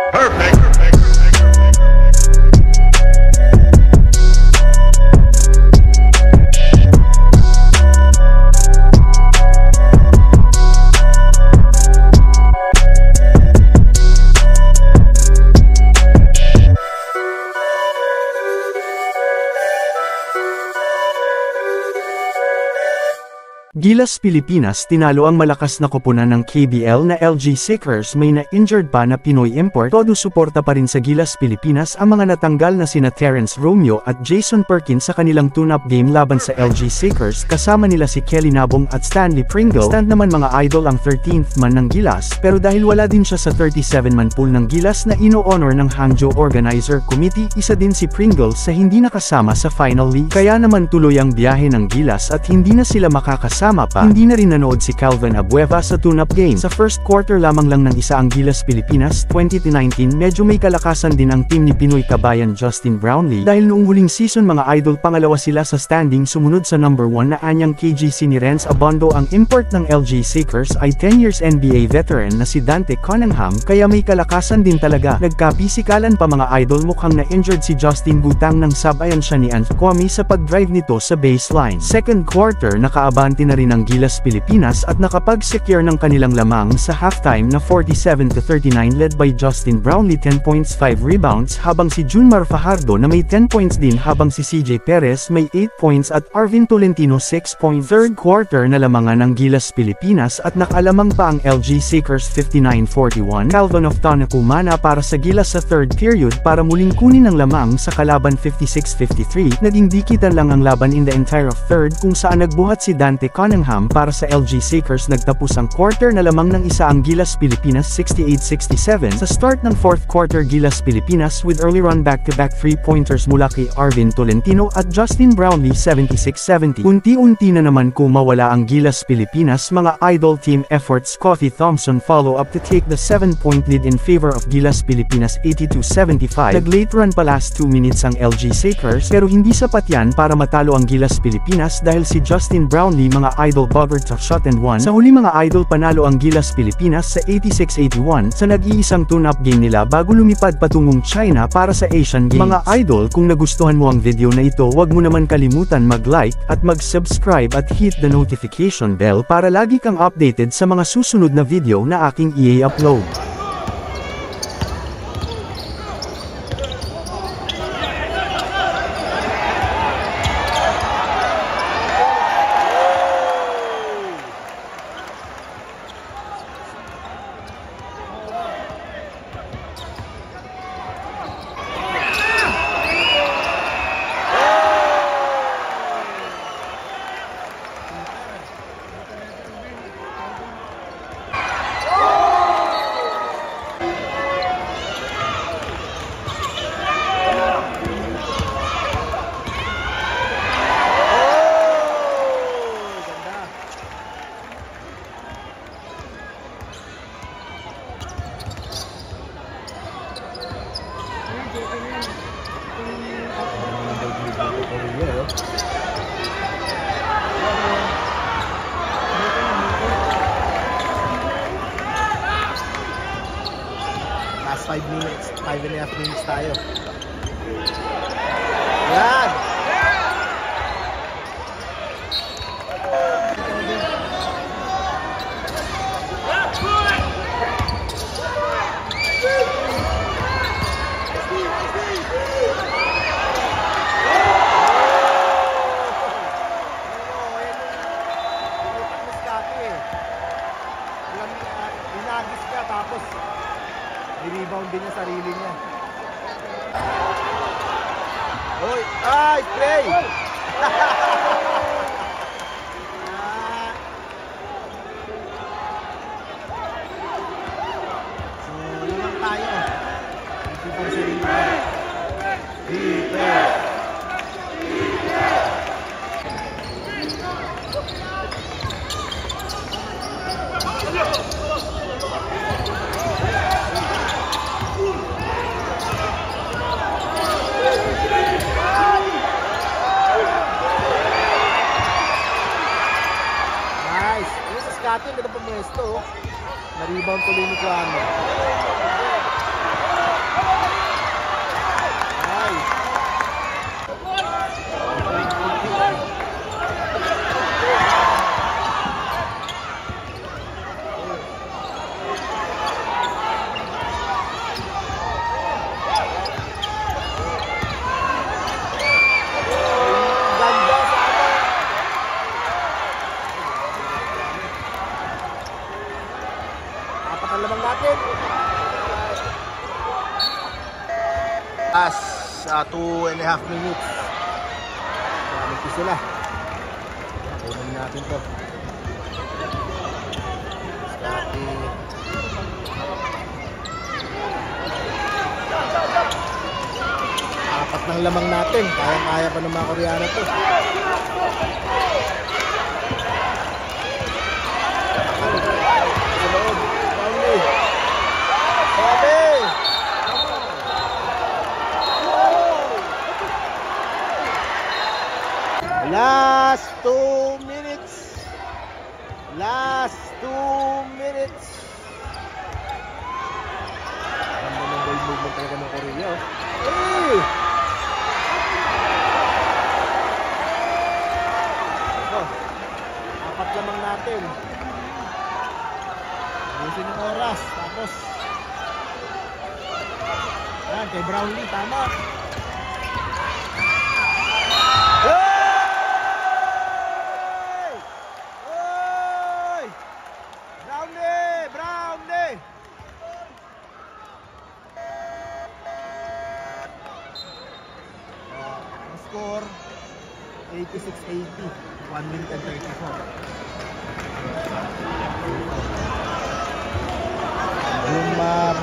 Perfect. Gilas Pilipinas tinalo ang malakas na koponan ng KBL na LG Seekers. May na-injured pa na Pinoy import. Todo suporta pa rin sa Gilas Pilipinas ang mga natanggal na sina Terrence Romeo at Jason Perkins sa kanilang tune-up game laban sa LG Seekers. Kasama nila si Kelly Nabong at Stanley Pringle. Stand naman mga idol ang 13th man ng Gilas, pero dahil wala din siya sa 37-man pool ng Gilas na ino-honor ng Hangzhou Organizer Committee, isa din si Pringle sa hindi nakasama sa final league. Kaya naman tuloy ang biyahe ng Gilas at hindi na sila makakasama pa. Hindi na rin nanood si Calvin Abueva sa tune-up game. Sa first quarter lamang lang ng isa ang Gilas Pilipinas, 20-19. Medyo may kalakasan din ang team ni Pinoy kabayan Justin Brownlee. Dahil noong huling season mga idol pangalawa sila sa standing, sumunod sa number 1 na anyang KGC ni Renz Abondo. Ang import ng LG Seekers ay 10 years NBA veteran na si Dante Cunningham, kaya may kalakasan din talaga. Nagkapisikalan pa mga idol, mukhang na-injured si Justin Butang nang sabayan siya ni Ant Kwame sa pag-drive nito sa baseline. Second quarter nakaabante na rin ang Gilas Pilipinas at nakapag-secure ng kanilang lamang sa halftime na 47-39 led by Justin Brownlee 10 points 5 rebounds habang si Junmar Fajardo na may 10 points din habang si CJ Perez may 8 points at Arvin Tolentino 6 points. Third quarter na lamangan ng Gilas Pilipinas at nakalamang pa ang LG Seekers 59-41. Calvin of Tanakumana para sa Gilas sa third period para muling kunin ang lamang sa kalaban 56-53. Naging dikitan lang ang laban in the entire of third kung saan nagbuhat si Dante Cunningham para sa LG Seekers. Nagtapos ang quarter na lamang ng isa ang Gilas Pilipinas 68-67. Sa start ng fourth quarter Gilas Pilipinas with early run back-to-back 3-pointers mula kay Arvin Tolentino at Justin Brownlee 76-70. Unti-unti na naman kumawala ang Gilas Pilipinas mga idol. Team efforts Coffee Thompson follow up to take the 7-point lead in favor of Gilas Pilipinas 82-75. Nag-late run pa last 2 minutes ang LG Seekers pero hindi sapat yan para matalo ang Gilas Pilipinas dahil si Justin Brownlee mga idol bothered sa shot and one. Sa huli mga idol panalo ang Gilas Pilipinas sa 86-81 sa nag-iisang tune-up game nila bago lumipad patungong China para sa Asian Games. Mga idol, kung nagustuhan mo ang video na ito, huwag mo naman kalimutan mag-like at mag-subscribe at hit the notification bell para lagi kang updated sa mga susunod na video na aking i-upload. Last 5 minutes, 5.5 minutes tayo. Yan! Inagis ka tapos i-rebound din yung sarili niya. Oy! Ay! Play! So, yun lang tayo. Ito po sa rebound. Defense! Scotty, ganda pa mwesto. Na-rebound tuloy ni Kwame. As 2.5 minutes. Gamit ko sila. Kunin natin to. Scotty. Apat ng lamang natin. Kaya-kaya pa ng mga Koreano to. Sa loob. Pauli. Pauli. Last 2 minutes. Last 2 minutes. Ganda ng ball movement talaga ng Korea. Hey! Ito. Apat lamang natin. Ayusin yung oras. Tapos yan, kay Brownlee. Tama. Score 86-80, 1 minute and 34. Jumar.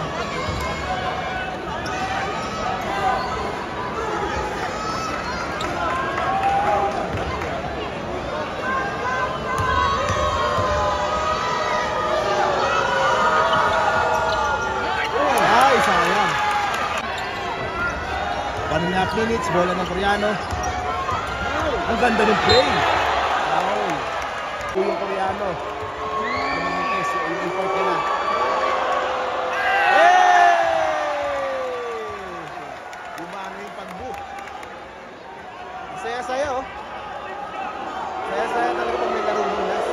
Ay, sayang. 1.5 minutes, bola ng Koreano. Ang ganda ng play. Foul. Ito yung Koreano. Yung import nila. Hey! Gumana yung pag-book. Saya-saya oh. Saya-saya talaga pag may larong Gilas.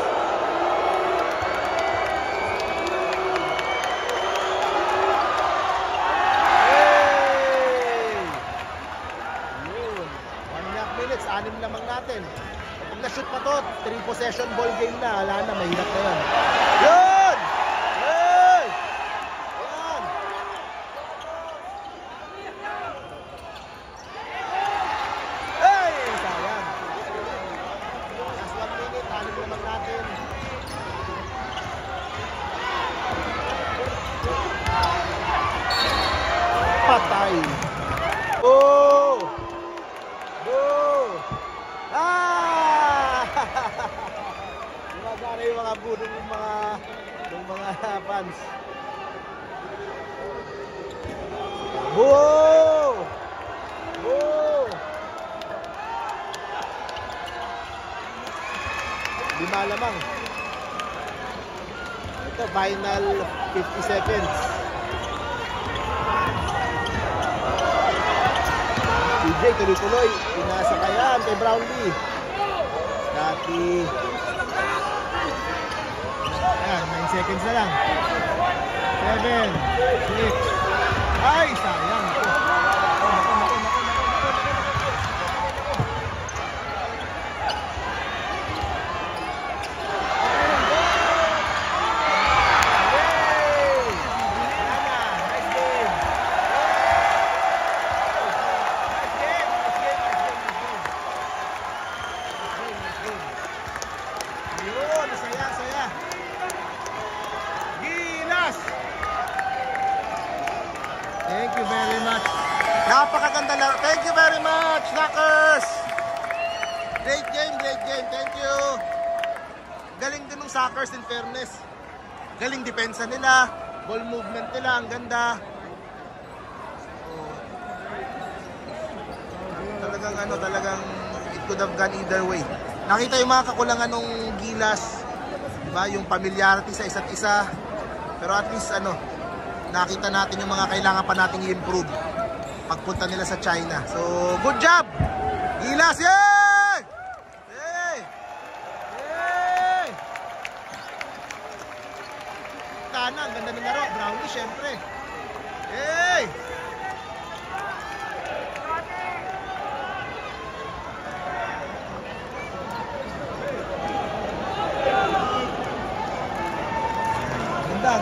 Anim lamang natin. Pag na-shoot pa to, 3 possession ball game na. Wala na, mahirap na yun. Yun! Yun! Yun! Hey! Sayang. Last 1 minute, anim lamang natin. Patay. Oh! Gumagana yung mga budong ng mga fans. Whoa! Whoa! 5 lamang. Ito, final 50 seconds. CJ tuloy-tuloy. Pinasa kayan kay Brownlee. Dati. Ayan, 9 seconds na lang. 7, 6. Ay, sayang. Thank you very much. Napakaganda na. Thank you very much, Knockers. Great game, great game. Thank you. Galing din ng Knockers in fairness. Galing depensa nila. Ball movement nila, ang ganda. Talagang it could have gone either way. Nakita yung mga kakulangan ng Gilas, diba? Yung familiarity sa isa't isa. Pero at least nakita natin yung mga kailangan pa nating i-improve pagpunta nila sa China. So, good job! Gilas, yay! Yay! Yay! Kana, ang ganda ng laro. Brownlee, syempre. Yay!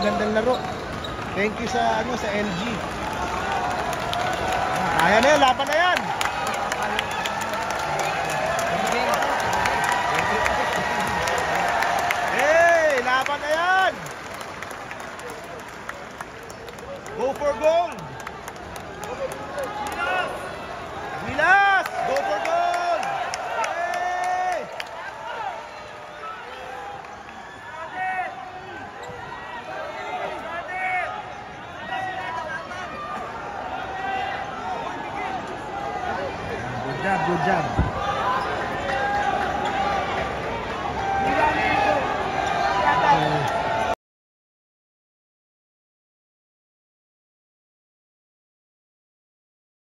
Gandang laro. Thank you sa LG. Kaya na yan, laban na yan. Hey, laban na yan. Go for gold. Gilas, go for gold. Hey. Good job, good job.